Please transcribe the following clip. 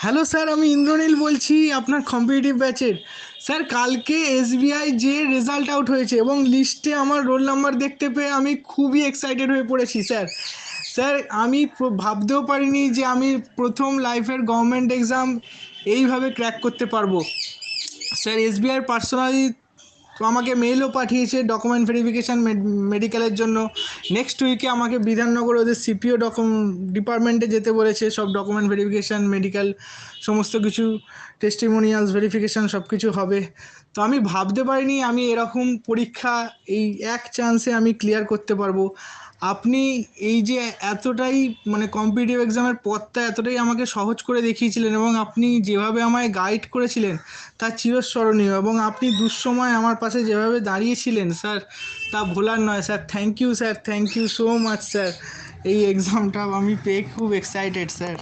Hello sir, আমি ইন্দ্রনীল বলছি আপনার কম্পিটিটিভ ব্যাচের। স্যার, কালকে এসবিআই যে রেজাল্ট আউট হয়েছে এবং লিস্টে আমার রোল নাম্বার দেখতে পেয়ে আমি খুবই এক্সাইটেড হয়ে পড়েছি স্যার। স্যার, আমি ভাবতেও পারিনি যে আমি প্রথম লাইফের গভর্নমেন্ট এক্সাম এইভাবে ক্র্যাক করতে পারবো। স্যার, এসবিআই পার্সোনালি তো আমাকে মেইলও পাঠিয়েছে ডকুমেন্ট ভেরিফিকেশান মেডিকেলের জন্য। নেক্সট উইকে আমাকে বিধাননগর ওদের সিপিও ডিপার্টমেন্টে যেতে বলেছে, সব ডকুমেন্ট ভেরিফিকেশান মেডিকেল সমস্ত কিছু টেস্টিমোনিয়ালস ভেরিফিকেশান সব কিছু হবে। তো আমি ভাবতে পারিনি আমি এরকম পরীক্ষা এই এক চান্সে আমি ক্লিয়ার করতে পারবো। আপনি এই যে এতটাই মানে কম্পিটিটিভ এক্সামের পথটা এতটাই আমাকে সহজ করে দেখিয়েছিলেন এবং আপনি যেভাবে আমায় গাইড করেছিলেন তা চিরস্মরণীয়, এবং আপনি দুঃসময় আমার পাশে যেভাবে দাঁড়িয়েছিলেন স্যার, তা ভোলার নয় sir. Thank you sir, thank you so much sir. এই এক্সামটা আমি পেয়ে খুব এক্সাইটেড স্যার।